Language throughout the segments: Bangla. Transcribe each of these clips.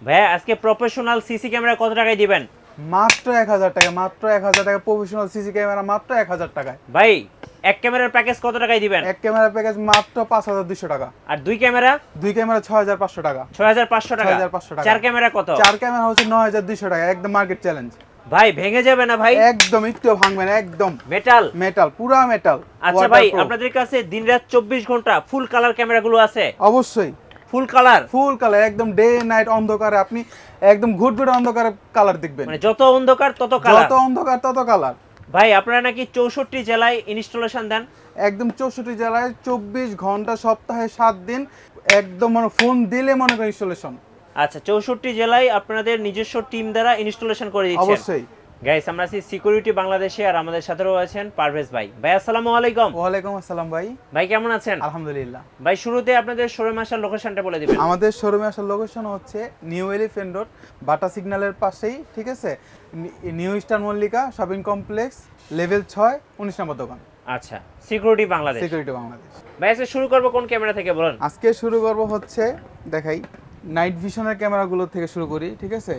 ভাইয়া আজকে প্রফেশনাল সিসি ক্যামেরা কত টাকায় দিবেন? মাত্র 1000 টাকা, মাত্র 1000 টাকা প্রফেশনাল সিসি ক্যামেরা মাত্র 1000 টাকায়। ভাই এক ক্যামেরার প্যাকেজ কত টাকায় দিবেন? এক ক্যামেরা প্যাকেজ মাত্র 5200 টাকা। আর দুই ক্যামেরা? দুই ক্যামেরা 6500 টাকা। 6500 টাকা। 6500 টাকা। চার ক্যামেরা কত? চার ক্যামেরা হচ্ছে 9200 টাকা, একদম মার্কেট চ্যালেঞ্জ। ভাই ভেঙে যাবে না ভাই? একদম একটু ভাঙবে না, একদম মেটাল? মেটাল, পুরা মেটাল। আচ্ছা ভাই আপনাদের কাছে দিনরাত 24 ঘন্টা ফুল কালার ক্যামেরাগুলো আছে? অবশ্যই ফুল কালার? ফুল কালার, একদম ডে নাইট অন্ধকারে আপনি একদম ঘুটঘুটে অন্ধকারে কালার দেখবেন। মানে যত অন্ধকার তত কালার? যত অন্ধকার তত কালার। ভাই আপনারা নাকি 64 জেলায় ইনস্টলেশন দেন? একদম 64 জেলায় 24 ঘন্টা সপ্তাহে 7 দিন, একদম মানে ফোন দিলে মনে করেন ইনস্টলেশন। আচ্ছা 64 জেলায় আপনাদের নিজস্ব টিম দ্বারা ইনস্টলেশন করে দিচ্ছেন? অবশ্যই। গাইস আমরা আছি সিকিউরিটি বাংলাদেশে, আর আমাদের সাথে রয়েছেন পারভেজ ভাই। ভাই আসসালামু আলাইকুম। ওয়ালাইকুম আসসালাম ভাই। ভাই কেমন আছেন? আলহামদুলিল্লাহ। ভাই শুরুতে আপনাদের শোরুমে আসার লোকেশনটা বলে দিবেন। আমাদের শোরুমে আসার লোকেশন হচ্ছে নিউ এলিফ্যান্ট রোড, বাটা সিগন্যালের পাশেই, ঠিক আছে, new star Mallika shopping complex, level 6, 19 নম্বর দোকান। আচ্ছা সিকিউরিটি বাংলাদেশ। সিকিউরিটি বাংলাদেশ। ভাই আজকে শুরু করব কোন ক্যামেরা থেকে বলেন? আজকে শুরু করব হচ্ছে দেখাই নাইট ভিশনের ক্যামেরাগুলো থেকে শুরু করি, ঠিক আছে।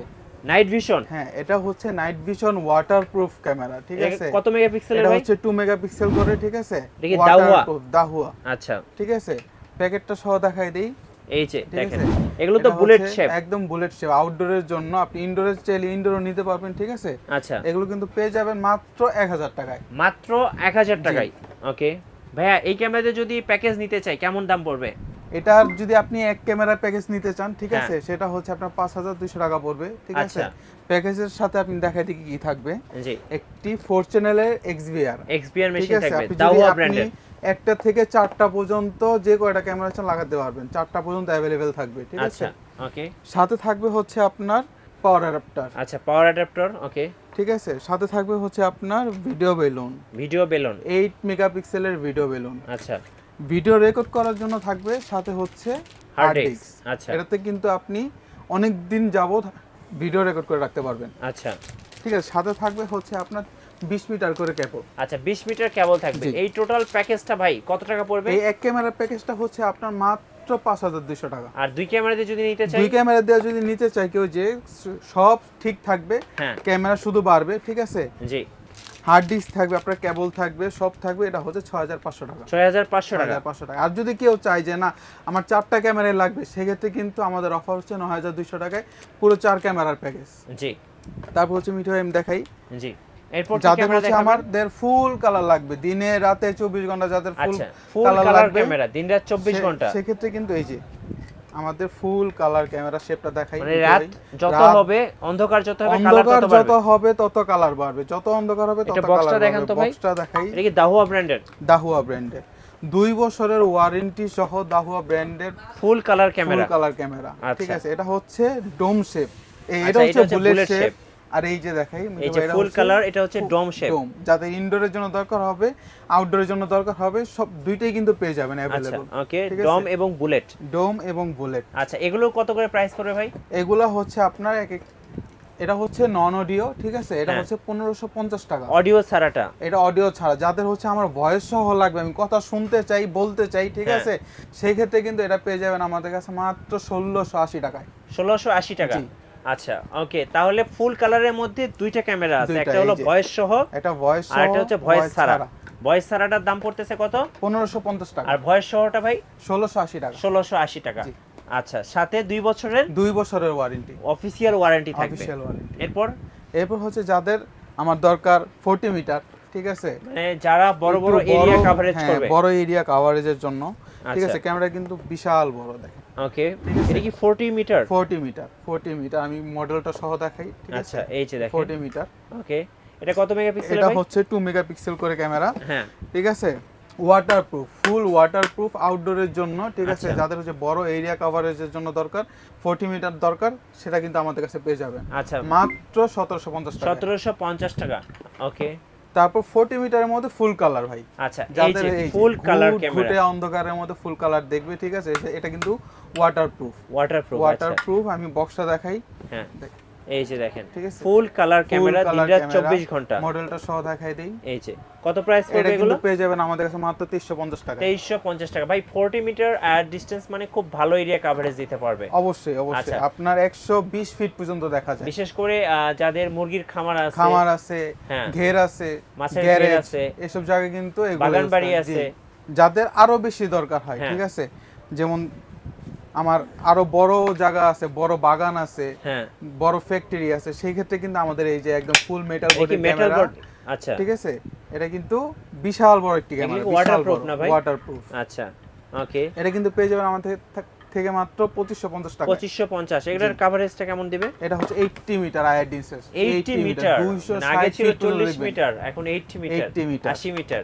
Night vision? হ্যাঁ, এটা হচ্ছে নাইট ভিশন ওয়াটারপ্রুফ ক্যামেরা, ঠিক আছে। কত মেগাপিক্সেলের এটা ভাই? হচ্ছে 2 মেগাপিক্সেল করে, ঠিক আছে। এটা কি দাহুয়া? দাহুয়া। আচ্ছা ঠিক আছে, প্যাকেটটা সহ দেখাই দেই। এই যে ঠিক দেখেন আছে? এগুলো তো এটা বুলেট হচ্ছে শেপ। একদম বুলেট শেপ, আউটডোরের জন্য আপনি ইনডোরে চাইলে ইনডোরও নিতে পারবেন, ঠিক আছে। আচ্ছা এগুলো কিন্তু পেয়ে যাবেন মাত্র 1000 টাকায়। মাত্র 1000 টাকায়। ওকে ভাইয়া এই ক্যামেরাতে যদি প্যাকেজ নিতে চাই কেমন দাম পড়বে? এটার যদি আপনি এক ক্যামেরা প্যাকেজ নিতে চান, ঠিক হ্যাঁ। আছে, সেটা হচ্ছে আপনার 5200 টাকা পড়বে, ঠিক আছে। আচ্ছা। প্যাকেজের সাথে আপনি দেখাই দিই কি থাকবে। জি একটি 4 চ্যানেলের XVR, এক্সপিআর ঠিক মেশিন আছে। থাকবে আপনি দাহুয়া যদি আপনি ব্র্যান্ডের। একটা থেকে 4টা পর্যন্ত যে কয়টা ক্যামেরা চান লাগাতে পারবেন, 4টা পর্যন্ত অ্যাভেলেবেল থাকবে, ঠিক আছে। আচ্ছা ওকে। সাথে থাকবে হচ্ছে আপনার পাওয়ার অ্যাডাপ্টার, আচ্ছা পাওয়ার অ্যাডাপ্টার ওকে। ঠিক আছে। সাথে থাকবে হচ্ছে আপনার ভিডিও বেলুন, ভিডিও বেলুন? 8 মেগাপিক্সেলের ভিডিও বেলুন। আচ্ছা ভিডিও রেকর্ড করার জন্য থাকবে সাথে হচ্ছে হার্ড হার্ড ডিস্ক। ডিস্ক। আচ্ছা এটাতে কিন্তু আপনি অনেক দিন যাবত ভিডিও রেকর্ড করে রাখতে পারবেন, আচ্ছা ঠিক আছে। সাথে থাকবে হচ্ছে আপনার 20 মিটার করে ক্যাপল। আচ্ছা 20 মিটার কেবল থাকবে। জি। এই টোটাল প্যাকেজটা ভাই কত টাকা পড়বে? এই এক ক্যামেরার প্যাকেজটা হচ্ছে আপনার মাত্র 5200 টাকা। আর দুই ক্যামেরাতে যদি নিতে চাই? দুই ক্যামেরা দিয়ে যদি নিতে চাই কেউ, যে সব ঠিক থাকবে, হ্যাঁ ক্যামেরা শুধু বাড়বে, ঠিক আছে। জি হার্ড ডিস্ক থাকবে, আপনার কেবল থাকবে, সব থাকবে। এটা হচ্ছে 6500 টাকা। 6500 টাকা। 6500 টাকা। আর যদি কেউ চায় যে না আমার 4টা ক্যামেরা লাগবে, সেক্ষেত্রে কিন্তু আমাদের অফার হচ্ছে 9200 টাকায় পুরো 4 ক্যামেরার প্যাকেজ। জি তারপর হচ্ছে মিঠু আমি দেখাই, জি এরপর কি যাদের ক্যামেরা হচ্ছে দেখাবেন? আমাদের ফুল কালার লাগবে, দিনে রাতে 24 ঘন্টা যাদের ফুল আচ্ছা ফুল কালার কালার লাগবে, ক্যামেরা দিনরাত 24 ঘন্টা? সেক্ষেত্রে কিন্তু এই যে আমাদের ফুল কালার ক্যামেরা শেপটা দেখাই। মানে রাত যত হবে অন্ধকার যত হবে কালার অন্ধকার তত যত বাড়বে? হবে তত কালার বাড়বে, যত অন্ধকার হবে তত এটা কালার বক্সটা বাড়বে। দেখান তো ভাই। বক্সটা দেখাই, এটা কি দাহুয়া ব্র্যান্ডের? দাহুয়া ব্র্যান্ডের 2 বছরের ওয়ারেন্টি সহ দাহুয়া ব্র্যান্ডের ফুল কালার ফুল ক্যামেরা? কালার ক্যামেরা, ঠিক আচ্ছা। আছে। এটা হচ্ছে ডোম শেপ, এটা আচ্ছা, হচ্ছে এটা হচ্ছে বুলেট bullet শেপ। shape। আর এই যে দেখাই এই যে ফুল কালার এটা হচ্ছে ডোম শেপ। ডোম, যাদের ইনডোরের জন্য দরকার হবে, আউটডোরের জন্য দরকার হবে, সব দুইটাই কিন্তু পেয়ে যাবেন আচ্ছা अवेलेबल। ওকে ঠিক আছে? ডোম এবং বুলেট। ডোম এবং বুলেট। আচ্ছা এগুলো কত করে প্রাইস পড়বে ভাই? এগুলা হচ্ছে আপনার এটা হচ্ছে নন অডিও, ঠিক আছে। এটা হ্যাঁ। হচ্ছে 1550 টাকা। অডিও ছাড়াটা? এটা অডিও ছাড়া, যাদের হচ্ছে আমার ভয়েস সহ লাগবে, আমি কথা শুনতে চাই, বলতে চাই, ঠিক হ্যাঁ। আছে, সেই ক্ষেত্রে কিন্তু এটা পেয়ে যাবেন আমাদের কাছে মাত্র 1680 টাকায়। 1680 টাকা? জি। আচ্ছা ওকে তাহলে ফুল কালারের মধ্যে দুইটা ক্যামেরা আছে, দুইটা, একটা হলো এই যে। ভয়েস সহ এটা ভয়েস আর সহ, একটা হচ্ছে ভয়েস ছাড়া। ভয়েস ছাড়াটার দাম পড়তেছে কত? 1550 টাকা। আর ভয়েস সহটা ভাই? 1680 টাকা। 1680 টাকা। জি। আচ্ছা সাথে 2 বছরের 2 বছরের ওয়ারেন্টি, অফিসিয়াল ওয়ারেন্টি থাকবে। Official warranty. এরপর হচ্ছে যাদের আমার দরকার 40 মিটার, ঠিক আছে, মানে যারা বড় বড় একটু এরিয়া কভারেজ হ্যাঁ, করবে? বড় এরিয়া কভারেজের জন্য, ঠিক আচ্ছা। আছে। ক্যামেরা কিন্তু বিশাল বড়, দেখেন। ওকে এটা কি 40 মিটার? 40 metre, 40 metre. আমি মডেলটা সহ দেখাই, ঠিক আছে। আচ্ছা এই যে দেখেন 40 মিটার। ওকে এটা কত মেগাপিক্সেল এটা ভাই? হচ্ছে 2 মেগাপিক্সেল করে ক্যামেরা, হ্যাঁ ঠিক আছে। ওয়াটারপ্রুফ, ফুল ওয়াটারপ্রুফ আউটডোরের জন্য, ঠিক আছে। আচ্ছা। যাদের হচ্ছে বড় এরিয়া কভারেজের জন্য দরকার, 40 মিটার দরকার, সেটা কিন্তু আমাদের কাছে পেয়ে যাবেন আচ্ছা মাত্র 1750 টাকা। 1750 টাকা। ওকে তারপর 40 মিটারের মধ্যে ফুল কালার ভাই, আচ্ছা এই যাদের যে এই ফুল কালার ক্যামেরা ঘুটে অন্ধকারের মধ্যে ফুল কালার দেখবে, ঠিক আছে। এটা কিন্তু ওয়াটারপ্রুফ। ওয়াটারপ্রুফ। আচ্ছা ওয়াটারপ্রুফ। আমি বক্সটা দেখাই, হ্যাঁ এই যে দেখেন ঠিক আছে full colour camera, Full color দিনরাত camera, 24 ঘন্টা। মডেলটা সহ দেখাই দেই। এই যে কত প্রাইস এটা পড়বে কিন্তু এগুলো? পেয়ে যাবেন আমাদের কাছে মাত্র 2350 টাকা। 2350 টাকা। ভাই 40 মিটার আর ডিসটেন্স মানে খুব ভালো এরিয়া কভারেজ দিতে পারবে। অবশ্যই অবশ্যই আচ্ছা। আপনার 120 ফিট পর্যন্ত দেখা যায়। বিশেষ করে যাদের মুরগির খামার আছে, খামার আছে, হ্যাঁ। ঘের আছে, মাছের গ্যারেজ ঘের আছে, এসব জায়গায় কিন্তু এগুলো বাগান use বাড়ি করে। আছে। জি। যাদের আরো বেশি দরকার হয়, হ্যাঁ। ঠিক আছে, যেমন আমার আরো বড় জায়গা আছে, বড় বাগান আছে, হ্যাঁ বড় ফ্যাক্টরি আছে, সেই ক্ষেত্রে কিন্তু আমাদের এই যে একদম ফুল মেটাল এই বডি কি মেটাল ক্যামেরা, বোর্ড? আচ্ছা ঠিক আছে, এটা কিন্তু বিশাল বড় একটি এগুলি ক্যামেরা, waterproof না ভাই? ওয়াটারপ্রুফ। আচ্ছা ওকে। এটা কিন্তু পেয়ে যাবেন আমাদের থেকে মাত্র 2550 টাকা। 2550। এটার কভারেজটা কেমন দিবে? এটা হচ্ছে 80 মিটার আইআর ডিসটেন্স। 80 মিটার, 260 আগে ছিল ফিট পর্যন্ত 40 দেখবেন। মিটার, এখন 80 মিটার, 80 মিটার। 80 মিটার।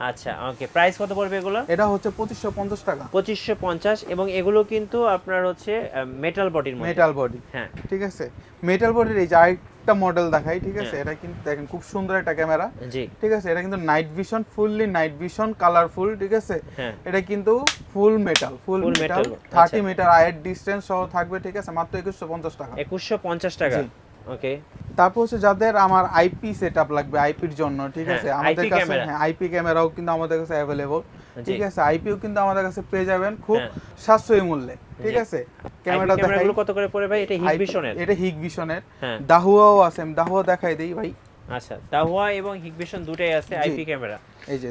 আচ্ছা ওকে, প্রাইস কত পড়বে এগুলো? এটা হচ্ছে 2550 টাকা। 2550। এবং এগুলো কিন্তু আপনার হচ্ছে মেটাল বডির মধ্যে। মেটাল বডি, হ্যাঁ ঠিক আছে। মেটাল বডির এই যে আরেকটা মডেল দেখাই, ঠিক আছে, হ্যাঁ। এটা কিন্তু দেখেন খুব সুন্দর একটা ক্যামেরা, জি ঠিক আছে। এটা কিন্তু night vision, fully night vision, colourful, ঠিক আছে। হ্যাঁ এটা কিন্তু ফুল মেটাল, ফুল Full মেটাল, metal, 30 আচ্ছা। মিটার আইআর ডিসটেন্স সহ থাকবে, ঠিক আছে, মাত্র 2150 টাকা। 2150 টাকা। জি। ওকে তারপর হচ্ছে যাদের আমার আইপি সেটআপ লাগবে, আইপির জন্য, ঠিক হ্যাঁ, আছে, আমাদের IP কাছে ক্যামেরা। হ্যাঁ আইপি ক্যামেরাও কিন্তু আমাদের কাছে অ্যাভেলেবল, জি। ঠিক আছে। আইপিও কিন্তু আমাদের কাছে পেয়ে যাবেন খুব হ্যাঁ। সাশ্রয়ী মূল্যে, ঠিক জি। আছে। ক্যামেরা ক্যামেরাটা দেখাই, গুলো কত করে পড়ে ভাই? এটা হিগ ভিশনের। এটা হিগ ভিশনের। হ্যাঁ দাহুয়াও আছে, আমি দাহুয়া দেখাই দেই ভাই। আচ্ছা, দাহুয়া এবং হিগ ভিশন দুটাই আছে জি। IP camera. এই যে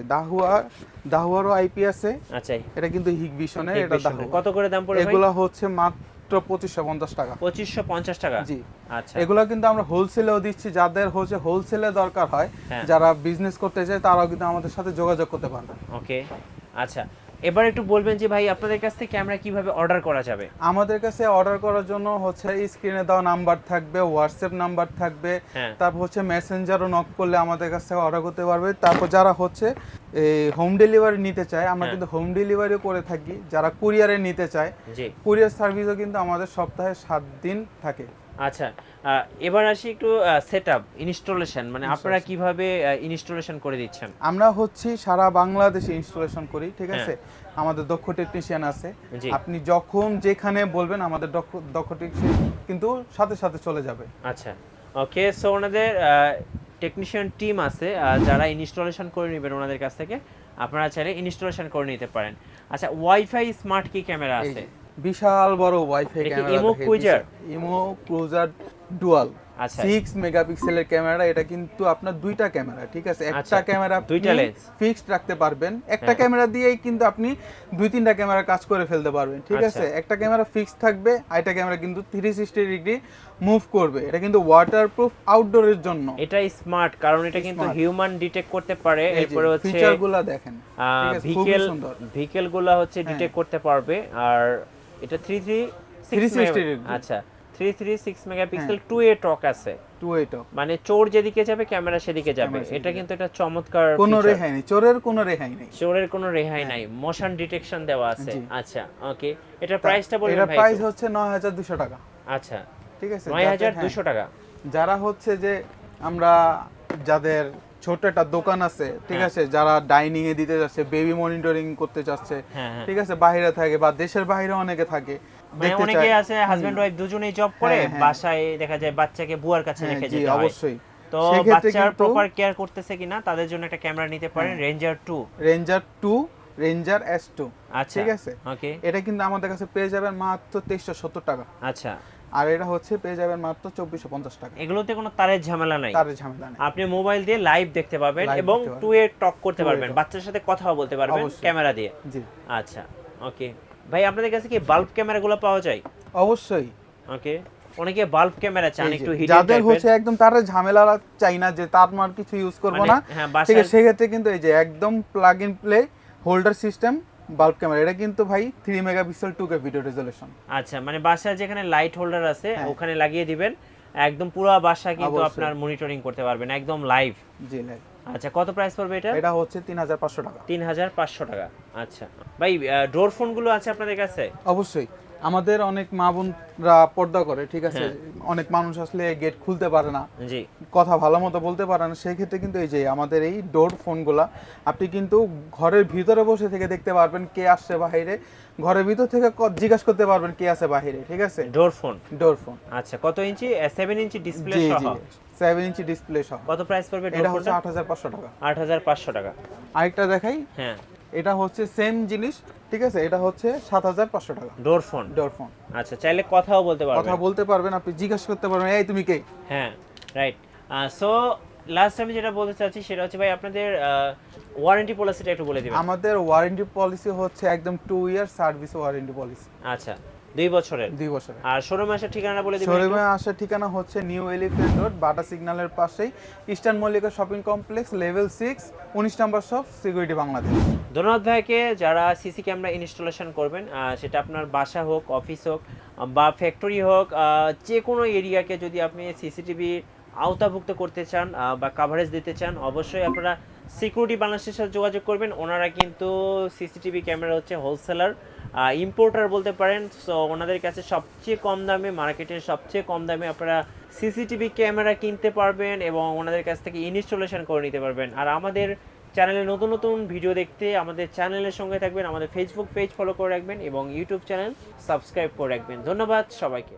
দাহুয়ারও আইপি আছে, আচ্ছা এটা কিন্তু হিগ ভিশনের, হিগ এটা ভিশনের। দাহুয়া। কত করে দাম পড়ে ভাই? এগুলা হচ্ছে মাত্র 2550 টাকা। 2550 টাকা। জি। আচ্ছা এগুলা কিন্তু আমরা হোলসেলেও দিচ্ছি, যাদের হচ্ছে হোলসেলে দরকার হয়, হ্যাঁ। যারা বিজনেস করতে চায়, তারাও কিন্তু আমাদের সাথে যোগাযোগ করতে পারবে। ওকে আচ্ছা, এবার একটু বলবেন যে ভাই আপনাদের কাছ থেকে ক্যামেরা কিভাবে অর্ডার করা যাবে? আমাদের কাছে অর্ডার করার জন্য হচ্ছে স্ক্রিনে দেওয়া নাম্বার থাকবে, হোয়াটসঅ্যাপ নাম্বার থাকবে, হ্যাঁ তারপর হচ্ছে মেসেঞ্জারও নক করলে আমাদের কাছ থেকে অর্ডার করতে পারবে। তারপর যারা হচ্ছে হোম ডেলিভারি নিতে চায়, আমরা হ্যাঁ। কিন্তু হোম ডেলিভারিও করে থাকি। যারা কুরিয়ারে নিতে চায়, জি কুরিয়ার সার্ভিসও কিন্তু আমাদের সপ্তাহে 7 দিন থাকে। আচ্ছা এবার আসি একটু সেটআপ ইনস্টলেশন, মানে আপনারা কিভাবে ইনস্টলেশন করে দিচ্ছেন? আমরা হচ্ছে সারা বাংলাদেশে ইনস্টলেশন করি, ঠিক হ্যাঁ। আছে। আমাদের দক্ষ টেকনিশিয়ান আছে, জি। আপনি যখন যেখানে বলবেন আমাদের দক্ষ টেকনিশিয়ান কিন্তু সাথে সাথে চলে যাবে। আচ্ছা ওকে, সো ওনাদের টেকনিশিয়ান টিম আছে যারা ইনস্টলেশন করে নেবেন ওনাদের কাছ থেকে, আপনারা চাইলে ইনস্টলেশন করে নিতে পারেন। আচ্ছা ওয়াইফাই স্মার্ট কি ক্যামেরা এই আছে? যে বিশাল বড় ওয়াইফাই এটা কি camera, imo cruiser? Imo cruiser dual আচ্ছা 6 মেগাপিক্সেলের ক্যামেরা। এটা কিন্তু আপনার দুইটা ক্যামেরা, ঠিক আছে। আচ্ছা, একটা ক্যামেরা দুইটা lens। ফিক্সড রাখতে পারবেন, একটা হ্যাঁ। ক্যামেরা দিয়েই কিন্তু আপনি 2-3টা ক্যামেরা কাজ করে ফেলতে পারবেন, ঠিক আচ্ছা। আছে। একটা ক্যামেরা ফিক্সড থাকবে, আরেকটা ক্যামেরা কিন্তু 360 ডিগ্রি মুভ করবে। এটা কিন্তু ওয়াটারপ্রুফ আউটডোরের জন্য। এটাই স্মার্ট, কারণ এটা কিন্তু Smart। হিউম্যান ডিটেক্ট করতে পারে। এরপরে হচ্ছে ফিচারগুলো দেখেন, ঠিক আছে, খুবই ভিকেল সুন্দর। ভিকেলগুলো হচ্ছে হ্যাঁ। ডিটেক্ট করতে পারবে। আর এটা 360 degree। আচ্ছা 336 মেগাপিক্সেল 2A টক আছে, 2A টক, মানে চোর যেদিকে যাবে ক্যামেরা সেদিকে যাবে। ক্যামেরা সেদিকে এটা কিন্তু এটা চমৎকার কোনো feature। রেহাই নেই, চোরের কোনো রেহাই নেই। চোরের কোনো রেহাই নাই, মোশন ডিটেকশন দেওয়া আছে। জি। আচ্ছা ওকে, এটা প্রাইসটা বলবেন এটা ভাই? প্রাইস একটু? হচ্ছে 9200 টাকা, আচ্ছা ঠিক আছে। 9200 টাকা। যারা হচ্ছে যে আমরা যাদের ছোট একটা দোকান আছে, ঠিক হ্যাঁ। আছে, যারা ডাইনিং এ দিতে যাচ্ছে, বেবি মনিটরিং করতে চাচ্ছে, হ্যাঁ হ্যাঁ, ঠিক আছে, বাইরে থাকে বা দেশের বাইরে অনেকে থাকে, মানে দেখতে অনেকে চায়। আছে হাজবেন্ড ওয়াইফ দুজনেই জব করে, হ্যাঁ, হ্যাঁ। বাসায় দেখা যায় বাচ্চাকে বুয়ার কাছে হ্যাঁ, রেখে জি যেতে হয়। অবশ্যই। তো সেক্ষেত্রে বাচ্চার কিন্তু প্রপার কেয়ার করতেছে কিনা তাদের জন্য একটা ক্যামেরা নিতে পারেন, রেঞ্জার 2। রেঞ্জার 2, রেঞ্জার S2, আচ্ছা ঠিক আছে। ওকে এটা কিন্তু আমাদের কাছে পেয়ে যাবেন মাত্র 2370 টাকা, আচ্ছা। আর এটা হচ্ছে পেয়ে যাবেন মাত্র 2450 টাকা। এগুলোতে কোনো তারের ঝামেলা নাই, তার ঝামেলা নেই। আপনি মোবাইল দিয়ে লাইভ দেখতে পাবেন Live এবং দেখতে পারবেন। 2A টক করতে 2A পারবেন, talk। বাচ্চার সাথে কথাও বলতে পারবেন অবশ্যই। ক্যামেরা দিয়ে। জি আচ্ছা ওকে ভাই, আপনাদের কাছে কি বাল্ব ক্যামেরাগুলো পাওয়া যায়? অবশ্যই। ওকে, অনেকে বাল্ব ক্যামেরা চান এই যে, একটু হিডেন যাদের টাইপের, হচ্ছে একদম তার ঝামেলা চাই না যে তার মার কিছু ইউজ করব মানে না, হ্যাঁ ঠিক বাসায় আছে, সেক্ষেত্রে কিন্তু এই যে একদম plug in play holder system bulb camera. এটা কিন্তু ভাই 3 মেগাপিক্সেল 2K ভিডিও রেজোলিউশন। আচ্ছা, মানে বাসায় যেখানে লাইট হোল্ডার আছে হ্যাঁ। ওখানে লাগিয়ে দিবেন, একদম পুরো বাসা কিন্তু অবশ্যই। আপনার মনিটরিং করতে পারবেন একদম লাইভ। জি লাইক। আচ্ছা, কত প্রাইস পড়বে এটা? এটা হচ্ছে 3500 টাকা। 3500 টাকা। আচ্ছা ভাই, ডোর ফোনগুলো আছে আপনাদের কাছে? অবশ্যই। আমাদের অনেক মা বোনরা পর্দা করে, ঠিক আছে, হ্যাঁ। অনেক মানুষ আসলে গেট খুলতে পারে না, জি কথা ভালো মতো বলতে পারে না, সেই ক্ষেত্রে কিন্তু এই যে আমাদের এই ডোর ফোনগুলা আপনি কিন্তু ঘরের ভিতরে বসে থেকে দেখতে পারবেন কে আসছে বাইরে, ঘরের ভিতর থেকে জিজ্ঞাসা করতে পারবেন কে আছে বাইরে, ঠিক আছে। ডোর ফোন। ডোর ফোন, আচ্ছা কত ইঞ্চি? 7 ইঞ্চি ডিসপ্লে জি সহ। জি 7 ইঞ্চি ডিসপ্লে সহ। কত প্রাইস পড়বে ডোর এটা হচ্ছে ফোনটা? 8500 টাকা। 8500 টাকা। আরেকটা দেখাই, হ্যাঁ এটা হচ্ছে সেম জিনিস, ঠিক আছে, এটা হচ্ছে 7500 টাকা। ডোর ফোন। ডোর ফোন, আচ্ছা চাইলে কথাও বলতে কথা পারবেন। বলতে পারবেন, আপনি জিজ্ঞাসা করতে পারবেন এই তুমি কে। হ্যাঁ রাইট। সো লাস্ট আমি যেটা বলতে চাচ্ছি সেটা হচ্ছে ভাই আপনাদের ওয়ারেন্টি পলিসিটা একটু বলে দিবেন। আমাদের ওয়ারেন্টি পলিসি হচ্ছে একদম 2 ইয়ার সার্ভিস ওয়ারেন্টি পলিসি, আচ্ছা 2 বছরের। 2 বছরের। আর শোরুমে আসার ঠিকানা বলে দিবেন একটু? শোরুমে আসার ঠিকানা হচ্ছে নিউ এলিফ্যান্ট রোড, বাটা সিগন্যালের পাশেই, eastern Mallika shopping complex, level 6, 19 নম্বর শপ, সিকিউরিটি বাংলাদেশ। ধন্যবাদ ভাইকে। যারা সিসি ক্যামেরা ইনস্টলেশন করবেন, সেটা আপনার বাসা হোক, অফিস হোক বা ফ্যাক্টরি হোক, যে কোনো এরিয়াকে যদি আপনি সিসিটিভি আওতাভুক্ত করতে চান বা কাভারেজ দিতে চান, অবশ্যই আপনারা সিকিউরিটি বাংলাদেশের সাথে যোগাযোগ করবেন। ওনারা কিন্তু সিসিটিভি ক্যামেরা হচ্ছে হোলসেলার, ইম্পোর্টার বলতে পারেন। সো ওনাদের কাছে সবচেয়ে কম দামে, মার্কেটের সবচেয়ে কম দামে আপনারা সিসিটিভি ক্যামেরা কিনতে পারবেন এবং ওনাদের কাছ থেকে ইনস্টলেশন করে নিতে পারবেন। আর আমাদের চ্যানেলে নতুন নতুন ভিডিও দেখতে আমাদের চ্যানেলের সঙ্গে থাকবেন, আমাদের ফেসবুক পেজ ফলো করে রাখবেন এবং ইউটিউব চ্যানেল সাবস্ক্রাইব করে রাখবেন। ধন্যবাদ সবাইকে।